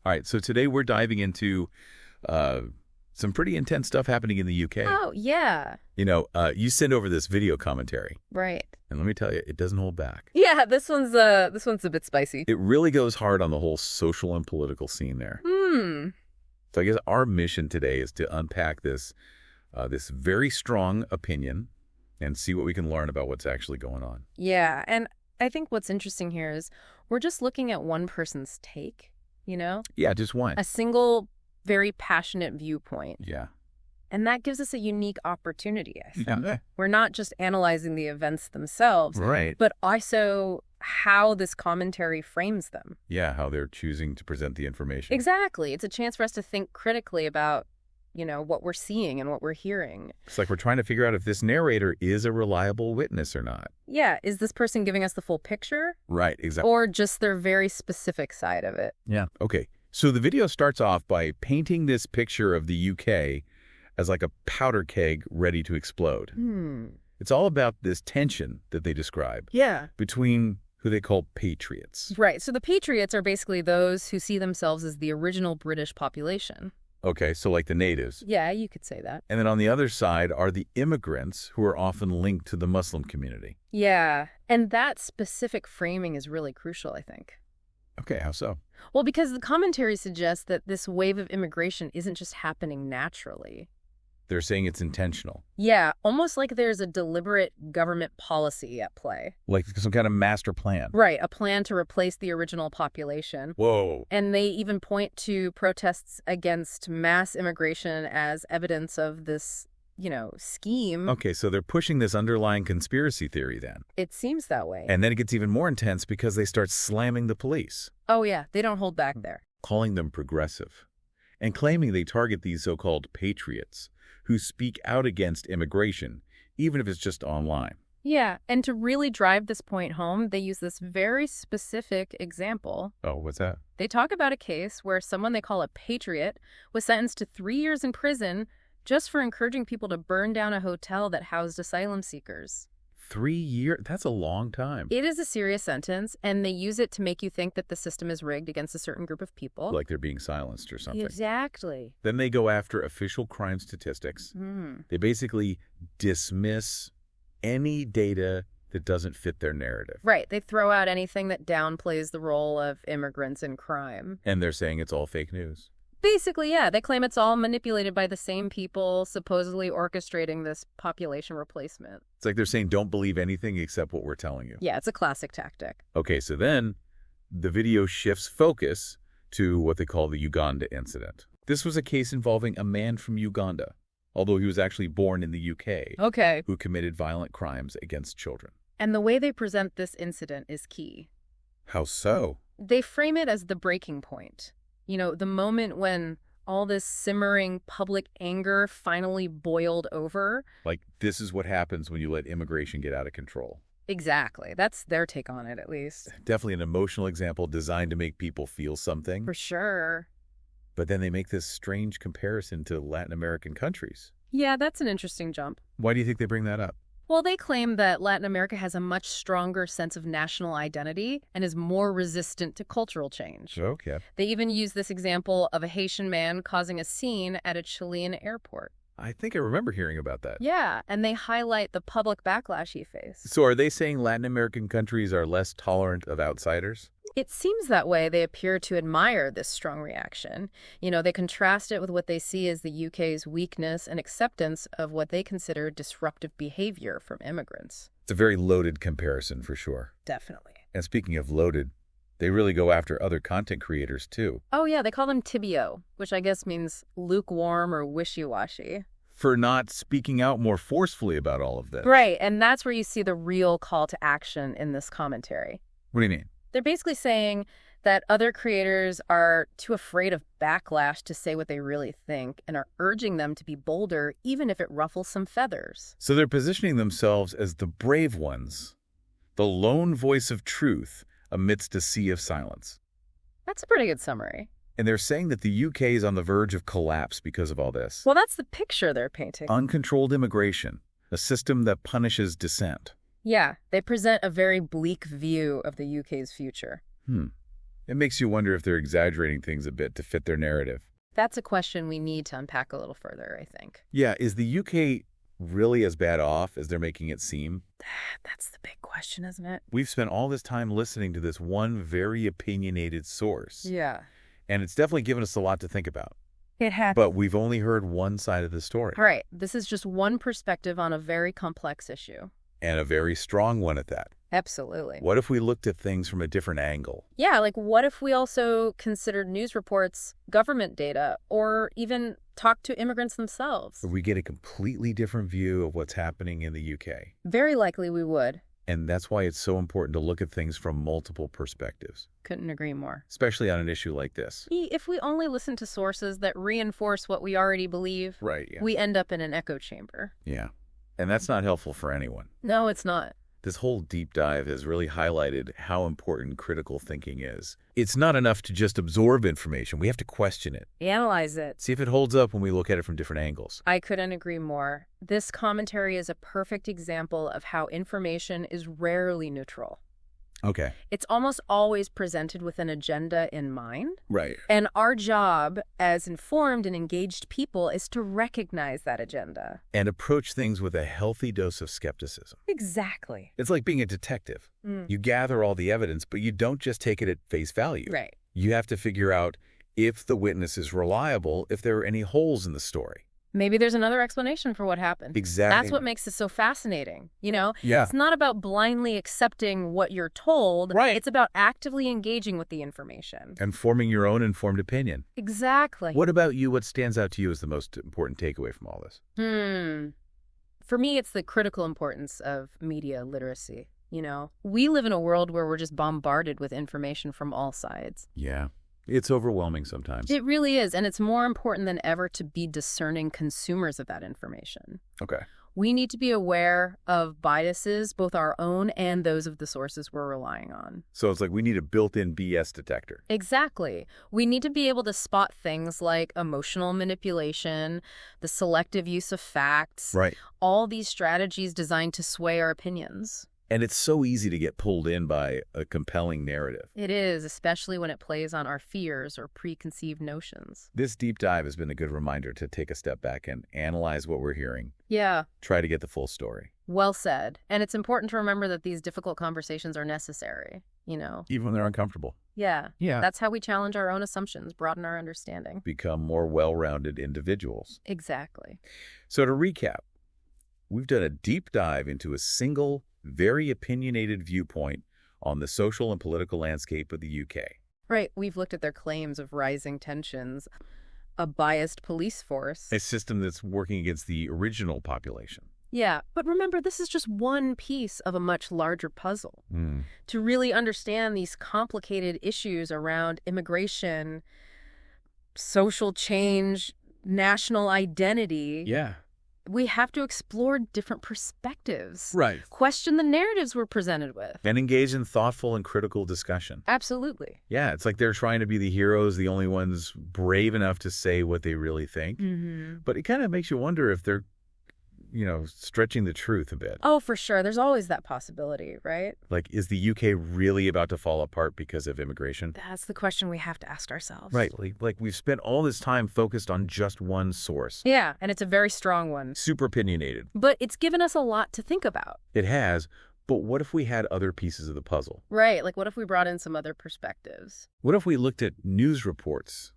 All right, so today we're diving into some pretty intense stuff happening in the UK. Oh, yeah. You send over this video commentary, Right. and let me tell you, it doesn't hold back. Yeah, this one's a bit spicy. It really goes hard on the whole social and political scene there. So I guess our mission today is to unpack this very strong opinion and see what we can learn about what's actually going on. Yeah, and I think what's interesting here is we're just looking at one person's take, Yeah, just one. a single, very passionate viewpoint. Yeah. And that gives us a unique opportunity, I think. Yeah. We're not just analyzing the events themselves, Right. but also how this commentary frames them. Yeah, how they're choosing to present the information. Exactly. It's a chance for us to think critically about, what we're seeing and what we're hearing. It's like we're trying to figure out if this narrator is a reliable witness or not. Yeah, is this person giving us the full picture? Right, exactly. Or just their very specific side of it? Yeah. Okay, so the video starts off by painting this picture of the UK as like a powder keg ready to explode. It's all about this tension that they describe Yeah. between who they call patriots. Right. So the patriots are basically those who see themselves as the original British population. Okay, so like the natives. Yeah, you could say that. And then on the other side are the immigrants who are often linked to the Muslim community. Yeah. And that specific framing is really crucial, I think. Okay, how so? Well, because the commentary suggests that this wave of immigration isn't just happening naturally. They're saying it's intentional. Yeah, almost like there's a deliberate government policy at play. Like some kind of master plan. Right, a plan to replace the original population. Whoa. And they even point to protests against mass immigration as evidence of this, scheme. Okay, so they're pushing this underlying conspiracy theory then. It seems that way. And then it gets even more intense because they start slamming the police, Oh, yeah, they don't hold back there. calling them progressive, and claiming they target these so-called patriots who speak out against immigration, even if it's just online. Yeah, and to really drive this point home, they use this very specific example. Oh, what's that? They talk about a case where someone they call a patriot was sentenced to 3 years in prison just for encouraging people to burn down a hotel that housed asylum seekers. 3 years? That's a long time. It is a serious sentence, and they use it to make you think that the system is rigged against a certain group of people. Like they're being silenced or something. Exactly. Then they go after official crime statistics. They basically dismiss any data that doesn't fit their narrative. Right. They throw out anything that downplays the role of immigrants in crime. And they're saying it's all fake news. Basically, yeah. They claim it's all manipulated by the same people supposedly orchestrating this population replacement. It's like they're saying don't believe anything except what we're telling you. Yeah, it's a classic tactic. Okay, so then the video shifts focus to what they call the Uganda incident. This was a case involving a man from Uganda, although he was actually born in the UK, Okay. who committed violent crimes against children. And the way they present this incident is key. How so? They frame it as the breaking point. The moment when all this simmering public anger finally boiled over. Like, this is what happens when you let immigration get out of control. Exactly. That's their take on it, at least. Definitely an emotional example designed to make people feel something. For sure. But then they make this strange comparison to Latin American countries. Yeah, that's an interesting jump. Why do you think they bring that up? Well, they claim that Latin America has a much stronger sense of national identity and is more resistant to cultural change. Okay. They even use this example of a Haitian man causing a scene at a Chilean airport. I think I remember hearing about that. Yeah, and they highlight the public backlash he faced. So are they saying Latin American countries are less tolerant of outsiders? It seems that way. They appear to admire this strong reaction. They contrast it with what they see as the UK's weakness and acceptance of what they consider disruptive behavior from immigrants. It's a very loaded comparison for sure. Definitely. And speaking of loaded, they really go after other content creators too. Oh, yeah, they call them tibio, which I guess means lukewarm or wishy-washy. For not speaking out more forcefully about all of this. Right, and that's where you see the real call to action in this commentary. What do you mean? They're basically saying that other creators are too afraid of backlash to say what they really think and are urging them to be bolder even if it ruffles some feathers. So they're positioning themselves as the brave ones, the lone voice of truth amidst a sea of silence. That's a pretty good summary. And they're saying that the UK is on the verge of collapse because of all this. Well, that's the picture they're painting. Uncontrolled immigration, a system that punishes dissent. Yeah, they present a very bleak view of the UK's future. It makes you wonder if they're exaggerating things a bit to fit their narrative. That's a question we need to unpack a little further, I think. Yeah, is the UK really as bad off as they're making it seem? That's the big question, isn't it? We've spent all this time listening to this one very opinionated source. Yeah. And it's definitely given us a lot to think about. It has. But we've only heard one side of the story. Right. This is just one perspective on a very complex issue. And a very strong one at that. Absolutely. What if we looked at things from a different angle? Yeah, like what if we also considered news reports, government data, or even talked to immigrants themselves? We get a completely different view of what's happening in the UK. Very likely we would. And that's why it's so important to look at things from multiple perspectives. Couldn't agree more. Especially on an issue like this. If we only listen to sources that reinforce what we already believe, Right, yeah. we end up in an echo chamber. Yeah. And that's not helpful for anyone. No, it's not. This whole deep dive has really highlighted how important critical thinking is. It's not enough to just absorb information. We have to question it. Analyze it. See if it holds up when we look at it from different angles. I couldn't agree more. This commentary is a perfect example of how information is rarely neutral. Okay. It's almost always presented with an agenda in mind. Right. And our job as informed and engaged people is to recognize that agenda. And approach things with a healthy dose of skepticism. Exactly. It's like being a detective. You gather all the evidence, but you don't just take it at face value. Right. You have to figure out if the witness is reliable, if there are any holes in the story. Maybe there's another explanation for what happened. Exactly. That's what makes it so fascinating. Yeah. It's not about blindly accepting what you're told. Right. It's about actively engaging with the information. And forming your own informed opinion. Exactly. What about you? What stands out to you as the most important takeaway from all this? For me, it's the critical importance of media literacy. We live in a world where we're just bombarded with information from all sides. Yeah. It's overwhelming sometimes. It really is, and it's more important than ever to be discerning consumers of that information. Okay. We need to be aware of biases, both our own and those of the sources we're relying on. So it's like we need a built-in BS detector. Exactly. We need to be able to spot things like emotional manipulation, the selective use of facts. Right. All these strategies designed to sway our opinions. And it's so easy to get pulled in by a compelling narrative. It is, especially when it plays on our fears or preconceived notions. This deep dive has been a good reminder to take a step back and analyze what we're hearing. Yeah. Try to get the full story. Well said. And it's important to remember that these difficult conversations are necessary, Even when they're uncomfortable. Yeah. Yeah. That's how we challenge our own assumptions, broaden our understanding. Become more well-rounded individuals. Exactly. So to recap, we've done a deep dive into a single, very opinionated viewpoint on the social and political landscape of the UK. Right. We've looked at their claims of rising tensions, a biased police force. A system that's working against the original population. Yeah, but remember, this is just one piece of a much larger puzzle. To really understand these complicated issues around immigration, social change, national identity. Yeah. We have to explore different perspectives. Right. Question the narratives we're presented with. And engage in thoughtful and critical discussion. Absolutely. Yeah, it's like they're trying to be the heroes, the only ones brave enough to say what they really think. But it kind of makes you wonder if they're, stretching the truth a bit. Oh, for sure. There's always that possibility, right? Like, is the UK really about to fall apart because of immigration? That's the question we have to ask ourselves. Right. Like we've spent all this time focused on just one source. Yeah, and it's a very strong one. Super opinionated. But it's given us a lot to think about. It has. But what if we had other pieces of the puzzle? Right. Like, what if we brought in some other perspectives? What if we looked at news reports,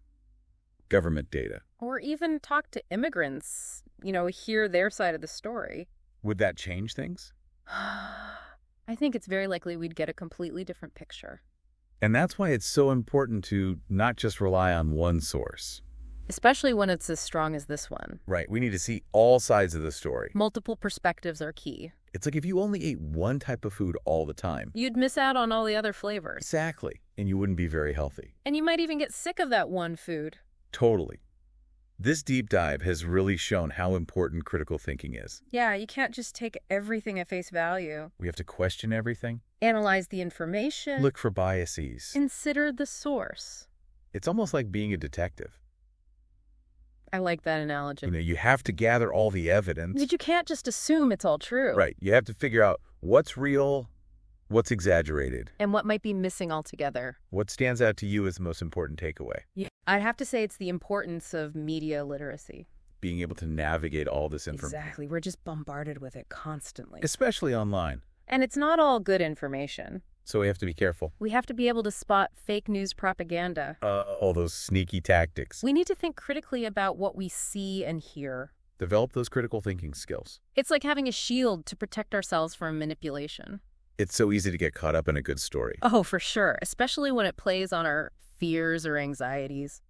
government data? Or even talk to immigrants, hear their side of the story. Would that change things? I think it's very likely we'd get a completely different picture. And that's why it's so important to not just rely on one source. Especially when it's as strong as this one. Right. We need to see all sides of the story. Multiple perspectives are key. It's like if you only ate one type of food all the time. You'd miss out on all the other flavors. Exactly. And you wouldn't be very healthy. And you might even get sick of that one food. Totally. This deep dive has really shown how important critical thinking is. Yeah, you can't just take everything at face value. We have to question everything. Analyze the information. Look for biases. Consider the source. It's almost like being a detective. I like that analogy. You have to gather all the evidence. But you can't just assume it's all true. Right. You have to figure out what's real, What's exaggerated? And what might be missing altogether. What stands out to you as the most important takeaway? Yeah. I'd have to say it's the importance of media literacy. Being able to navigate all this information. Exactly. We're just bombarded with it constantly. Especially online. And it's not all good information. So we have to be careful. We have to be able to spot fake news propaganda. All those sneaky tactics. We need to think critically about what we see and hear. Develop those critical thinking skills. It's like having a shield to protect ourselves from manipulation. It's so easy to get caught up in a good story. Oh, for sure, especially when it plays on our fears or anxieties.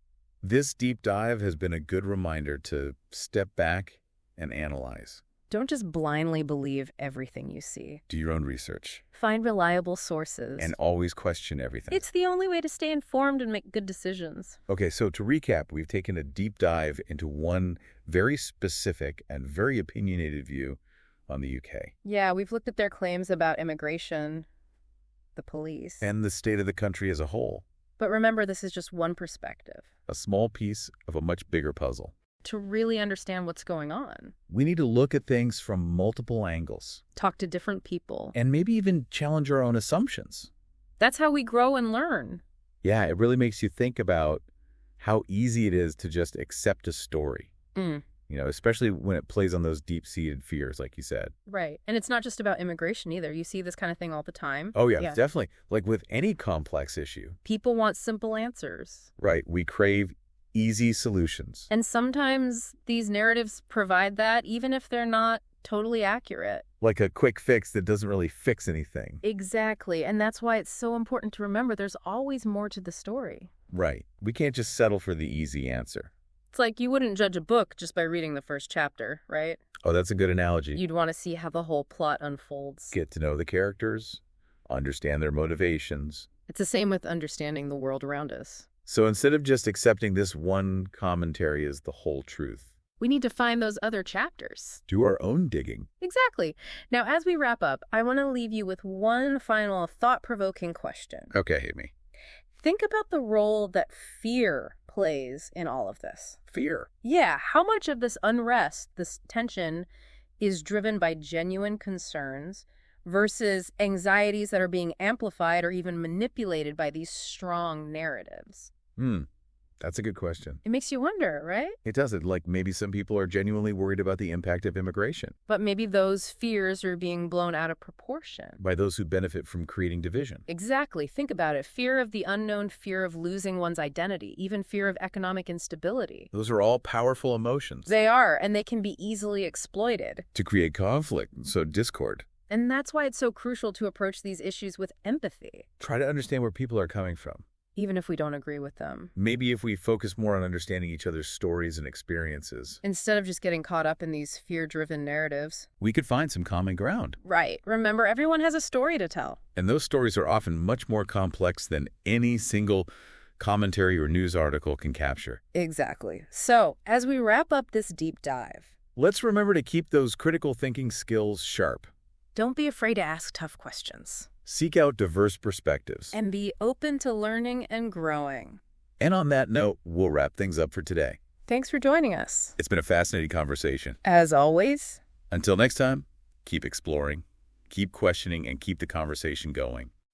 This deep dive has been a good reminder to step back and analyze. Don't just blindly believe everything you see. Do your own research. Find reliable sources. And always question everything. It's the only way to stay informed and make good decisions. Okay, so to recap, we've taken a deep dive into one very specific and very opinionated view on the UK. Yeah, we've looked at their claims about immigration, the police. And the state of the country as a whole. But remember, this is just one perspective. A small piece of a much bigger puzzle. To really understand what's going on. We need to look at things from multiple angles. Talk to different people. And maybe even challenge our own assumptions. That's how we grow and learn. Yeah, it really makes you think about how easy it is to just accept a story. Especially when it plays on those deep-seated fears, like you said. Right. And it's not just about immigration either. You see this kind of thing all the time. Oh, yeah, definitely. Like with any complex issue. People want simple answers. Right. We crave easy solutions. And sometimes these narratives provide that, even if they're not totally accurate. Like a quick fix that doesn't really fix anything. Exactly. And that's why it's so important to remember there's always more to the story. Right. We can't just settle for the easy answer. It's like you wouldn't judge a book just by reading the first chapter, right? Oh, that's a good analogy. You'd want to see how the whole plot unfolds. Get to know the characters, understand their motivations. It's the same with understanding the world around us. So instead of just accepting this one commentary as the whole truth, we need to find those other chapters. Do our own digging. Exactly. Now, as we wrap up, I want to leave you with one final thought-provoking question. Okay, hit me. Think about the role that fear plays in all of this. Fear? Yeah. How much of this unrest, this tension, is driven by genuine concerns versus anxieties that are being amplified or even manipulated by these strong narratives? That's a good question. It makes you wonder, right? It does. Like maybe some people are genuinely worried about the impact of immigration. But maybe those fears are being blown out of proportion. By those who benefit from creating division. Exactly. Think about it. Fear of the unknown, fear of losing one's identity, even fear of economic instability. Those are all powerful emotions. They are, and they can be easily exploited. To create conflict, so discord. And that's why it's so crucial to approach these issues with empathy. Try to understand where people are coming from. Even if we don't agree with them. Maybe if we focus more on understanding each other's stories and experiences. Instead of just getting caught up in these fear-driven narratives. We could find some common ground. Right. Remember, everyone has a story to tell. And those stories are often much more complex than any single commentary or news article can capture. Exactly. So, as we wrap up this deep dive, let's remember to keep those critical thinking skills sharp. Don't be afraid to ask tough questions. Seek out diverse perspectives. And be open to learning and growing. And on that note, we'll wrap things up for today. Thanks for joining us. It's been a fascinating conversation. As always. Until next time, keep exploring, keep questioning, and keep the conversation going.